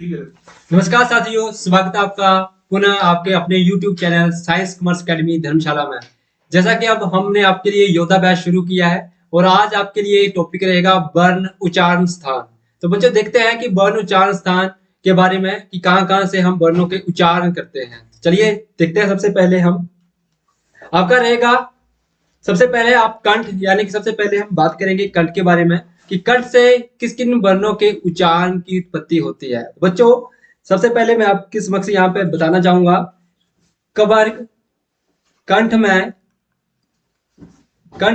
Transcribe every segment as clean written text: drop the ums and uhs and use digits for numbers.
नमस्कार साथियों, स्वागत है आपका पुनः आपके अपने YouTube channel science commerce academy Dharamshala में। जैसा कि अब हमने आपके लिए योद्धा बैच शुरू किया है और आज आपके लिए टॉपिक रहेगा वर्ण उच्चारण स्थान। तो बच्चों देखते हैं कि वर्ण उच्चारण स्थान के बारे में कि कहां-कहां से हम वर्णों के उच्चारण करते हैं। चलिए देखते हैं। सबसे पहले हम आपका रहेगा, सबसे पहले आप कंठ यानी कि सबसे पहले हम बात करेंगे कंठ के बारे में कि कंठ से किस किन वर्णों के उच्चारण की उत्पत्ति होती है। बच्चों सबसे पहले मैं आपके समक्ष यहाँ पे बताना चाहूंगा कवर्ग। कंठ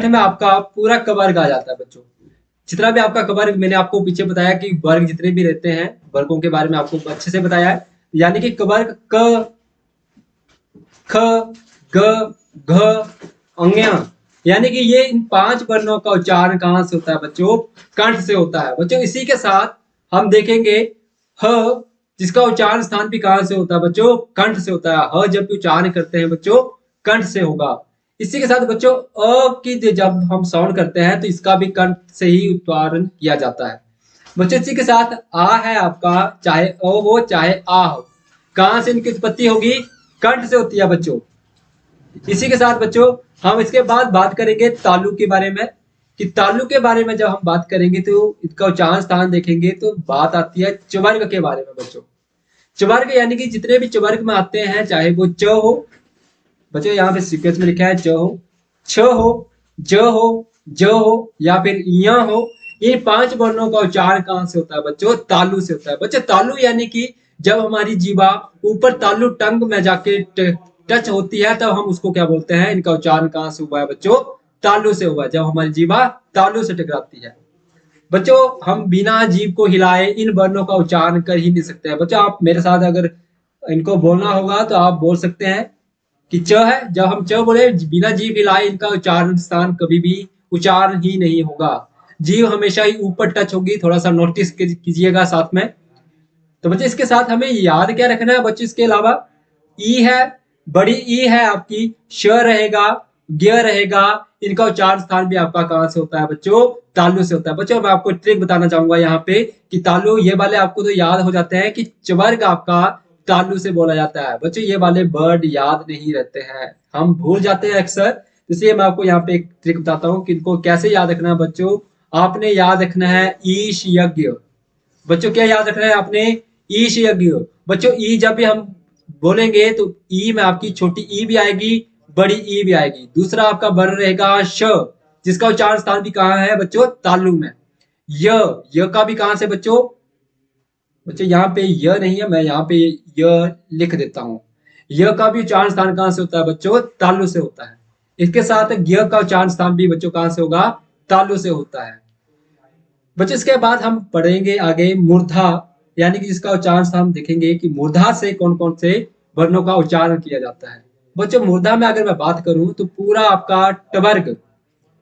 में आपका पूरा कवर्ग आ जाता है। बच्चों जितना भी आपका कवर्ग, मैंने आपको पीछे बताया कि वर्ग जितने भी रहते हैं वर्गों के बारे में आपको अच्छे से बताया है। यानी कि कवर्ग क, ख, ग, घ, अंग्या, यानी कि ये इन 5 वर्णों का उच्चारण कहां से होता है बच्चों? कंठ से होता है। बच्चों इसी के साथ हम देखेंगे ह, जिसका उच्चारण स्थान भी कहां से होता है बच्चों? कंठ से होता है। ह जब भी उच्चारण करते हैं बच्चों कंठ से होगा। इसी के साथ बच्चों अ की जब हम साउंड करते हैं तो इसका भी कंठ से ही उच्चारण किया जाता है। बच्चों इसी के साथ आ है आपका, चाहे अ हो चाहे आ हो, कहां से इनकी उत्पत्ति होगी? कंठ से होती है बच्चों। इसी के साथ बच्चों हम इसके बाद बात करेंगे तालु के बारे में कि तालु के बारे में जब हम बात करेंगे तो इसका उच्चारण स्थान देखेंगे तो बात आती है चवर्ग के बारे में। बच्चों चवर्ग यानी कि जितने भी चवर्ग में आते हैं, चाहे वो च हो, बच्चों यहाँ पे सीक्वेंस में लिखा है च हो, छ हो, ज हो, ज हो या फिर य हो, इन 5 वर्णों का उच्चारण कहां से होता है बच्चों? तालु से होता है। बच्चों तालु यानी कि जब हमारी जीवा ऊपर तालु टंग में जाके टच होती है तब हम उसको क्या बोलते हैं? इनका उच्चारण कहां से हुआ है बच्चों? तालु से हुआ है। जब हमारी जीवा तालु से टकराती है बच्चों, हम बिना जीभ को हिलाए इन वर्णों का उच्चारण कर ही नहीं सकते हैं। बच्चों आप मेरे साथ अगर इनको बोलना होगा तो आप बोल सकते हैं कि च है, जब हम च बोले बिना जीभ हिलाए इनका उच्चारण स्थान कभी भी उच्चारण ही नहीं होगा। जीभ हमेशा ही ऊपर टच होगी। थोड़ा सा नोटिस कीजिएगा साथ में। तो बच्चे इसके साथ हमें याद क्या रखना है बच्चों? इसके अलावा ई है, बड़ी ई है आपकी, श रहेगा, ग रहेगा, इनका उच्चारण स्थान भी आपका कहां से होता है बच्चों? तालु से होता है। बच्चों मैं आपको ट्रिक बताना चाहूंगा यहाँ पे कि तालु ये वाले आपको तो याद हो जाते हैं कि चवर्ग आपका तालु से बोला जाता है। बच्चों ये वाले वर्ड याद नहीं रहते हैं, हम भूल जाते हैं अक्सर। इसलिए मैं आपको यहाँ पे एक ट्रिक बताता हूँ कि इनको कैसे याद रखना है। बच्चों आपने याद रखना है ईश यज्ञ। बच्चों क्या याद रखना है आपने? ईश यज्ञ। बच्चों ई जब भी हम बोलेंगे तो ई में आपकी छोटी ई भी आएगी, बड़ी ई भी आएगी। दूसरा आपका वर्ण रहेगा श, जिसका उच्चारण स्थान भी कहाँ है बच्चों? तालु में। य का भी कहां से बच्चों? बच्चों यहाँ पे य नहीं है, मैं यहाँ पे य लिख देता हूँ। य का भी उच्चारण स्थान कहां से होता है बच्चों? तालु से होता है। इसके साथ य का उच्चारण स्थान भी बच्चों कहां से होगा? तालु से होता है। बच्चों इसके बाद हम पढ़ेंगे आगे मूर्धा, यानी कि जिसका उच्चारण स्थान देखेंगे कि मूर्धा से कौन कौन से वर्णों का उच्चारण किया जाता है। बच्चों मूर्धा में अगर मैं बात करूं तो पूरा आपका टवर्ग,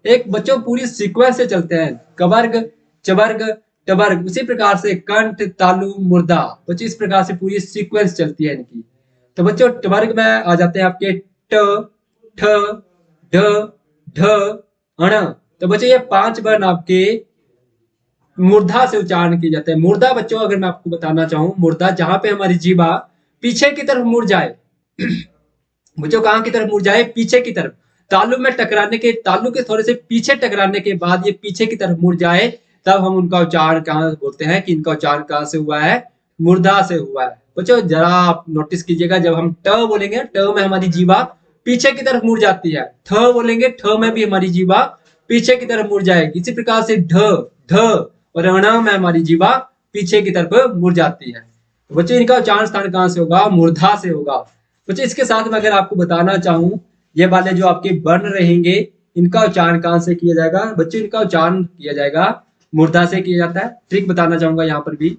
एक बच्चों पूरी सीक्वेंस से चलते हैं, कवर्ग, चवर्ग, टवर्ग। उसी प्रकार से कंठ, तालु, मूर्धा, बच्चों इस प्रकार से पूरी सीक्वेंस चलती है इनकी। तो बच्चों टवर्ग में आ जाते हैं आपके ट, ठ, ढ, ढ, अण। तो बच्चों ये 5 वर्ण आपके मूर्धा से उच्चारण किए जाते हैं। मूर्धा बच्चों अगर मैं आपको बताना चाहूं, मूर्धा जहां पे हमारी जीवा पीछे की तरफ मुड़ जाए बच्चों कहां की तरफ मुड़ जाए? पीछे की तरफ। तालु में टकराने के, तालु के थोड़े से पीछे टकराने के बाद ये पीछे की तरफ मुड़ जाए तब हम उनका उच्चारण कहां बोलते हैं कि इनका उच्चारण कहां से हुआ है? मूर्धा से हुआ है। बच्चों जरा आप नोटिस कीजिएगा, जब हम ट बोलेंगे ट में हमारी जीवा पीछे की तरफ मुड़ जाती है, ठ बोलेंगे ठ में भी हमारी जीवा पीछे की तरफ मुड़ जाएगी। इसी प्रकार से ढ, ध और अण में हमारी जीवा पीछे की तरफ मुड़ जाती है। तो बच्चों इनका उच्चारण स्थान कहां से होगा? मूर्धा से होगा। बच्चों इसके साथ में अगर आपको बताना चाहूं, ये वाले जो आपके वर्ण रहेंगे इनका उच्चारण कहां से किया जाएगा? बच्चों इनका उच्चारण किया जाएगा मूर्धा से किया जाता है। ट्रिक बताना चाहूंगा यहाँ पर भी।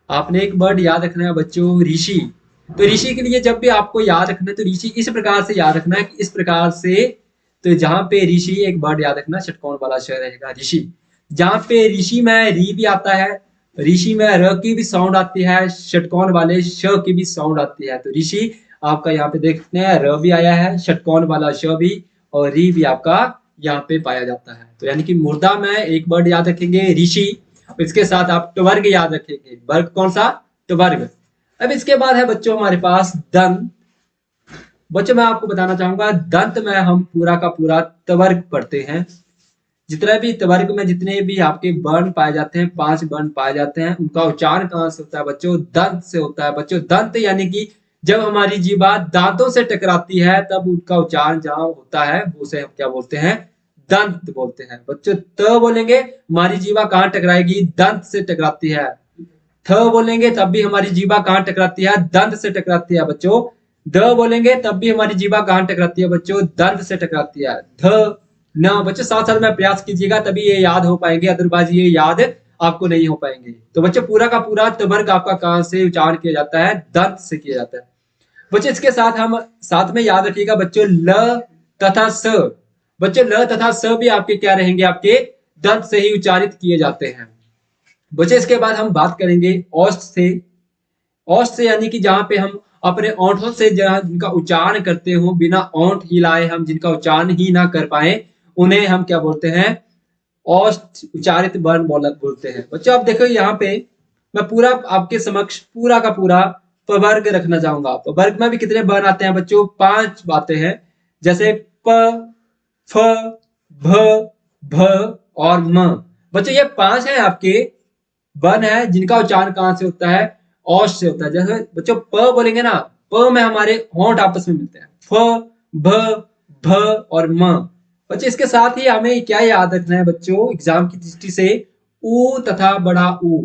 आपने एक वर्ड याद रखना है बच्चों, ऋषि। तो ऋषि के लिए जब भी आपको याद रखना है तो ऋषि इस प्रकार से याद रखना है कि इस प्रकार से, तो जहां पे ऋषि, एक वर्ड याद रखना, षटकोण वाला श रहेगा ऋषि। जहां पे ऋषि में री भी आता है, ऋषि में र की भी साउंड आती है, षटकोण वाले श की भी साउंड आती है। तो ऋषि आपका यहाँ पे देखते हैं र भी आया है, षटकोण वाला श भी, और री भी आपका यहाँ पे पाया जाता है। तो यानी कि मूर्धा में एक वर्ड याद रखेंगे ऋषि, इसके साथ आप वर्ग याद रखेंगे। वर्ग कौन सा? त्वर्ग। अब इसके बाद है बच्चों हमारे पास दंत। बच्चों मैं आपको बताना चाहूंगा दंत में हम पूरा का पूरा त्वर्ग पढ़ते हैं। जितना भी त्वर्ग में जितने भी आपके वर्ण पाए जाते हैं, 5 वर्ण पाए जाते हैं, उनका उच्चारण कहाँ से होता है बच्चों? दंत से होता है बच्चों। दंत यानी कि जब हमारी जीवा दांतों से टकराती है तब उनका उच्चारण जहां होता है वो उसे हम क्या बोलते हैं? दंत बोलते हैं बच्चों। त बोलेंगे हमारी जीवा कहाँ टकराएगी? दंत से टकराती है। थ बोलेंगे तब भी हमारी जीवा कहाँ टकराती है? दंत से टकराती है बच्चों। द बोलेंगे तब भी हमारी जीवा कहाँ टकराती है बच्चों? दंत से टकराती है। ध न बच्चों साथ साथ में प्रयास कीजिएगा तभी ये याद हो पाएंगे, अदरवाइज ये याद आपको नहीं हो पाएंगे। तो बच्चों पूरा का पूरा त्वर्ग आपका कहां से उच्चारण किया जाता है? दंत से किया जाता है बच्चों। इसके साथ हम साथ में याद रखिएगा बच्चों ल तथा स। बच्चों ल तथा स भी आपके क्या रहेंगे? आपके दंत से ही उच्चारित किए जाते हैं बच्चों। इसके बाद हम बात करेंगे औष्ठ से। औष्ठ से यानी कि जहां पे हम अपने ओंठों से जहां जिनका उच्चारण करते हो, बिना ओंठ हिलाए हम जिनका उच्चारण ही ना कर पाए, उन्हें हम क्या बोलते हैं? औष्ठ उच्चारित वर्ण बोलते हैं बच्चों। आप देखो यहाँ पे मैं पूरा आपके समक्ष पूरा का पूरा प्रवर्ग रखना चाहूंगा। प्रवर्ग में भी कितने वर्ण आते हैं बच्चों? 5 बातें हैं, जैसे प, फ, भ, भ और म। बच्चों ये 5 है आपके वर्ण है जिनका उच्चारण कहां से होता है? औष्ठ से होता है। जैसे बच्चों प बोलेंगे ना, प में हमारे होंठ आपस में मिलते हैं, फ, भ, भ और म। बच्चों इसके साथ ही हमें क्या याद रखना है बच्चों एग्जाम की दृष्टि से? ऊ तथा बड़ा ऊ।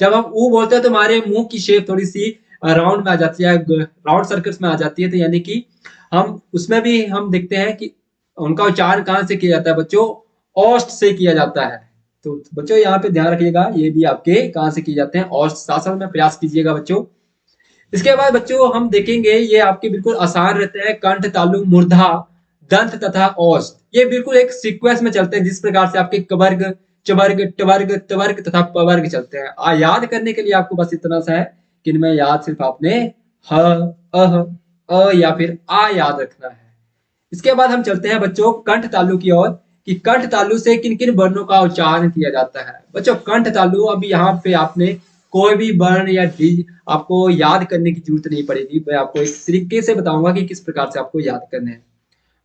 जब हम ऊ बोलते हैं तो हमारे मुंह की शेप थोड़ी सी राउंड में आ जाती है, राउंड सर्कल्स में आ जाती है। तो यानी कि हम उसमें भी हम देखते हैं कि उनका उच्चारण कहां से किया जाता है बच्चों? औष्ठ से किया जाता है। तो बच्चों यहाँ पे ध्यान रखिएगा ये भी आपके कहां से किए जाते हैं? औष्ठ। साथ साथ में प्रयास कीजिएगा बच्चों। इसके बाद बच्चों हम देखेंगे ये आपके बिल्कुल आसान रहते हैं, कंठ, तालु, मूर्धा, दंत तथा औष्ठ। ये बिल्कुल एक सीक्वेंस में चलते हैं जिस प्रकार से आपके कवर्ग, चवर्ग, टवर्ग, त्वर्ग तथा पवर्ग चलते हैं। याद करने के लिए आपको बस इतना सा है कि इनमें याद सिर्फ आपने ह, अह, अ या फिर आ याद रखना है। इसके बाद हम चलते हैं बच्चों कंठ तालु की ओर कि कंठ तालु से किन किन वर्णों का उच्चारण किया जाता है बच्चों। कंठ तालु अभी यहाँ पे आपने कोई भी वर्ण या आपको याद करने की जरूरत नहीं पड़ेगी। मैं आपको एक तरीके से बताऊंगा कि किस प्रकार से आपको याद करने हैं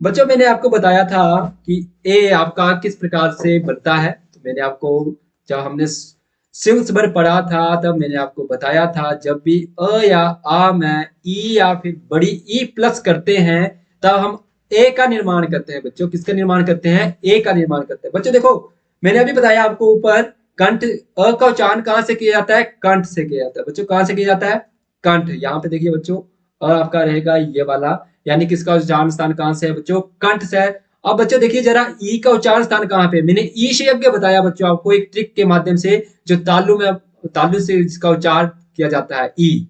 बच्चों। मैंने आपको बताया था कि ए आपका किस प्रकार से बनता है। तो मैंने आपको जब हमने शिव स्वर पढ़ा था तब मैंने आपको बताया था जब भी अ या आ में ई या फिर बड़ी ई प्लस करते हैं तब हम ए का निर्माण करते हैं बच्चों। किसका निर्माण करते हैं? ए का निर्माण करते हैं बच्चों। देखो मैंने अभी बताया आपको ऊपर कंठ, अ का उच्चारण कहां से किया जाता है? कंठ से किया जाता है बच्चों। कहां से किया जाता है? कंठ। यहाँ पे देखिए बच्चों अ आपका रहेगा ये वाला, यानी कि इसका उच्चारण स्थान कहां से है बच्चों? कंठ से है। अब बच्चों देखिए जरा ई का उच्चारण स्थान कहां पे? मैंने ई से यज्ञ बताया बच्चों आपको एक ट्रिक के माध्यम से, जो तालु में तालु से इसका उच्चारण किया जाता है ई।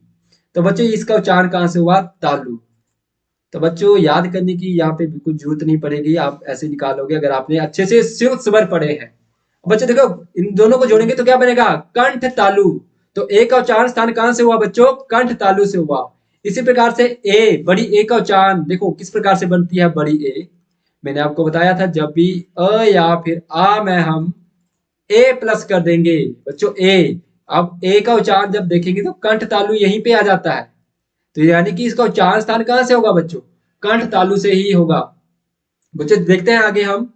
तो बच्चों इसका उच्चारण कहां से हुआ? तालु। तो बच्चों याद करने की यहाँ पे बिल्कुल जरूरत नहीं पड़ेगी, आप ऐसे निकालोगे अगर आपने अच्छे से शिव स्वर पढ़े हैं। बच्चों देखो इन दोनों को जोड़ेंगे तो क्या बनेगा? कंठ तालु। तो ए का उच्चारण स्थान कहां से हुआ बच्चों? कंठ तालु से हुआ। इसी प्रकार से ए, बड़ी ए का उच्चारण देखो किस प्रकार से बनती है बड़ी ए। मैंने आपको बताया था जब भी अ या फिर आ में हम ए प्लस कर देंगे बच्चों ए। अब ए का उच्चारण जब देखेंगे तो कंठ तालु यहीं पे आ जाता है। तो यानी कि इसका उच्चारण स्थान कहां से होगा बच्चों? कंठ तालु से ही होगा बच्चों। देखते हैं आगे हम।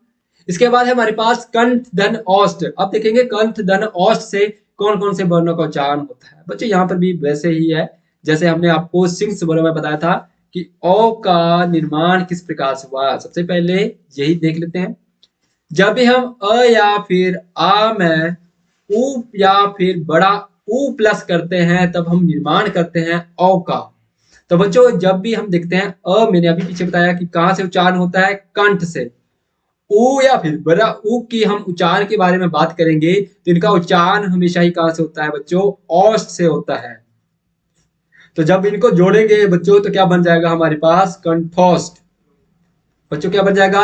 इसके बाद है हमारे पास कंठ धन औष्ठ। अब देखेंगे कंठ धन औष्ठ से कौन कौन से वर्णों का उच्चारण होता है बच्चों। यहाँ पर भी वैसे ही है जैसे हमने आपको सिंह स्वर में बताया था कि ओ का निर्माण किस प्रकार से हुआ। सबसे पहले यही देख लेते हैं। जब भी हम अ या फिर आ में ऊ या फिर बड़ा ऊ प्लस करते हैं तब हम निर्माण करते हैं औ का। तो बच्चों जब भी हम देखते हैं अ, मैंने अभी पीछे बताया कि कहां से उच्चारण होता है? कंठ से। ऊ या फिर बड़ा ऊ की हम उच्चारण के बारे में बात करेंगे तो इनका उच्चारण हमेशा ही कहां से होता है बच्चों? औष्ठ से होता है। तो जब इनको जोड़ेंगे बच्चों तो क्या बन जाएगा हमारे पास? कंठोष्ठ। बच्चों क्या बन जाएगा?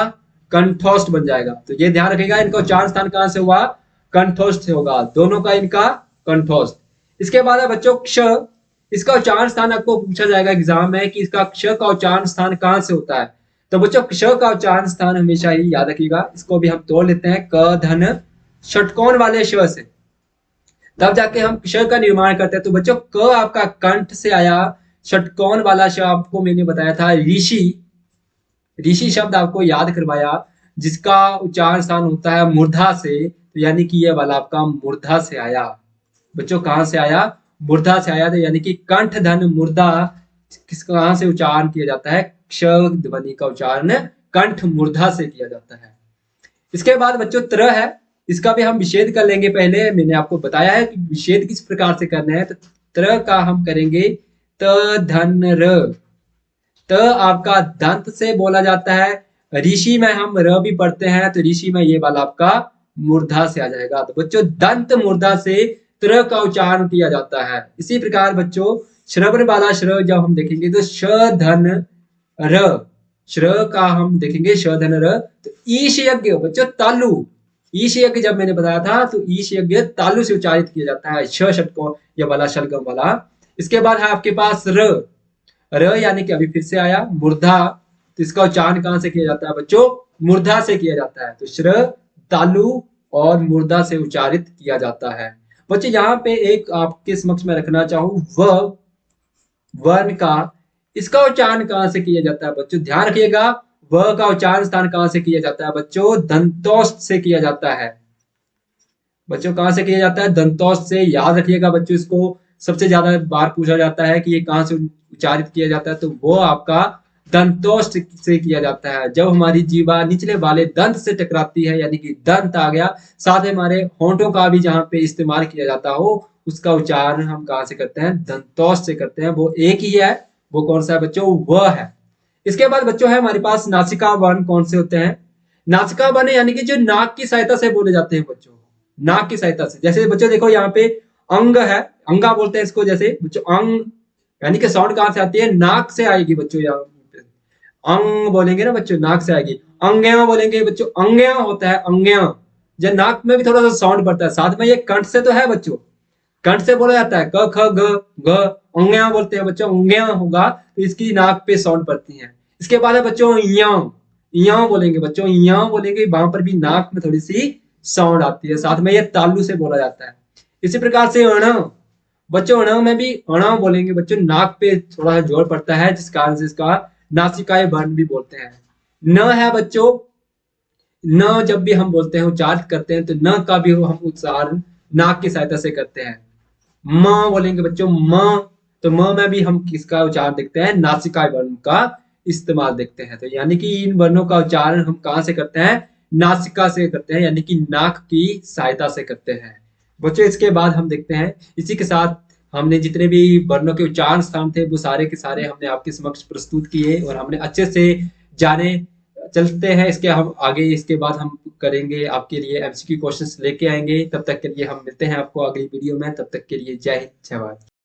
कंठोष्ठ बन जाएगा। तो ये ध्यान रखिएगा इनका उच्चारण स्थान कहां से हुआ? कंठोष्ठ से होगा, दोनों का इनका कंठोष्ठ। इसके बाद है बच्चों क्ष। इसका उच्चारण स्थान आपको पूछा जाएगा एग्जाम में कि इसका क्ष का उच्चारण स्थान कहां से होता है। तो बच्चों क्ष का उच्चारण स्थान हमेशा ही याद रखिएगा। इसको भी हम तोड़ लेते हैं क धन षटकोण वाले श से। तब जाके हम श का निर्माण करते हैं। तो बच्चों क आपका कंठ से आया, षटकोण वाला श आपको मैंने बताया था ऋषि, ऋषि शब्द आपको याद करवाया, जिसका उच्चारण स्थान होता है मूर्धा से, तो यानी कि ये वाला आपका मूर्धा से आया। बच्चों कहां से आया? मूर्धा से आया, तो यानी कि कंठ धन मूर्धा किस कहां से उच्चारण किया जाता है? क्ष ध्वनि का उच्चारण कंठ मूर्धा से किया जाता है। इसके बाद बच्चों त्र है, इसका भी हम विच्छेद कर लेंगे। पहले मैंने आपको बताया है कि विच्छेद किस प्रकार से करना है। तो त्र का हम करेंगे त धन र, त आपका दंत से बोला जाता है, ऋषि में हम र भी पढ़ते हैं, तो ऋषि में ये वाला आपका मूर्धा से आ जाएगा। तो बच्चों दंत मूर्धा से त्र का उच्चारण किया जाता है। इसी प्रकार बच्चों श्रवण वाला श्र जब हम देखेंगे तो श धन र, श्र का हम देखेंगे श धन र। तो ईश यज्ञ बच्चों तालु, ईश यज्ञ जब मैंने बताया था तो ईश यज्ञ तालु से उच्चारित किया जाता है, श षटकोण ये वाला शलगम वाला। इसके बाद है आपके पास र, र यानी कि अभी फिर से आया मूर्धा, तो इसका उच्चारण कहां से किया जाता है बच्चों? मूर्धा से किया जाता है। तो श्र तालु और मूर्धा से उच्चारित किया जाता है। बच्चों यहाँ पे एक आपके समक्ष में रखना चाहूं, व वर्ण का, इसका उच्चारण कहां से किया जाता है बच्चों? ध्यान रखिएगा, व का उच्चारण स्थान कहां से किया जाता है बच्चों? दंतोस्त से किया जाता है। बच्चों कहां से किया जाता है? दंतोस्त से। याद रखिएगा बच्चों, इसको सबसे ज्यादा बार पूछा जाता है कि ये कहां से उच्चारित किया जाता है, तो वो आपका दंतोष्ठ से किया जाता है। जब हमारी जीवा निचले वाले दंत से टकराती है, यानी कि दंत आ गया, साथ में हमारे होंठों का भी जहां पे इस्तेमाल किया जाता हो, उसका उच्चारण हम कहां से करते हैं? दंतोष्ठ से करते हैं। वो एक ही है, वो कौन सा है बच्चों? वह है। इसके बाद बच्चों है हमारे पास नासिका वर्ण। कौन से होते हैं नासिका वर्ण? यानी कि जो नाक की सहायता से बोले जाते हैं बच्चों, नाक की सहायता से। जैसे बच्चों देखो यहाँ पे अंग है, अंगा बोलते हैं इसको। जैसे बच्चों अंग यानी कि साउंड कहां से आती है? नाक से आएगी बच्चों। यहाँ अंग बोलेंगे ना बच्चों, नाक से आएगी। अंग्या बोलेंगे बच्चों, अंग्या होता है अंग्या, जब नाक में भी थोड़ा सा साउंड पड़ता है। साथ में ये कंठ से तो है बच्चों, कंठ से बोला जाता है, क ख ग घ, अंग्या बोलते हैं बच्चों, अंग्या होगा तो इसकी नाक पे साउंड पड़ती है। इसके बाद है बच्चों इया, इया बोलेंगे बच्चों, इया बोलेंगे, वहां पर भी नाक में थोड़ी सी साउंड आती है। साथ में ये तालु से बोला जाता है। इसी प्रकार से अण बच्चों, अण में भी अण बोलेंगे बच्चों, नाक पे थोड़ा सा जोर पड़ता है, जिस कारण से इसका नासिकाय वर्ण भी बोलते हैं। न है बच्चों, न जब भी हम बोलते हैं उच्चारित करते हैं, तो न का भी हम उच्चारण नाक की सहायता से करते हैं। म बोलेंगे बच्चों, म, तो म में भी हम किसका उच्चारण देखते हैं? नासिकाय वर्ण का इस्तेमाल देखते हैं। तो यानी कि इन वर्णों का उच्चारण हम कहां से करते हैं? नासिका से करते हैं, यानी कि नाक की सहायता से करते हैं। बच्चों इसके बाद हम देखते हैं, इसी के साथ हमने जितने भी वर्णों के उच्चारण स्थान थे वो सारे के सारे हमने आपके समक्ष प्रस्तुत किए और हमने अच्छे से जाने। चलते हैं इसके हम आगे, इसके बाद हम करेंगे आपके लिए एमसीक्यू क्वेश्चंस लेके आएंगे। तब तक के लिए हम मिलते हैं आपको अगली वीडियो में। तब तक के लिए जय हिंद, जय भारत।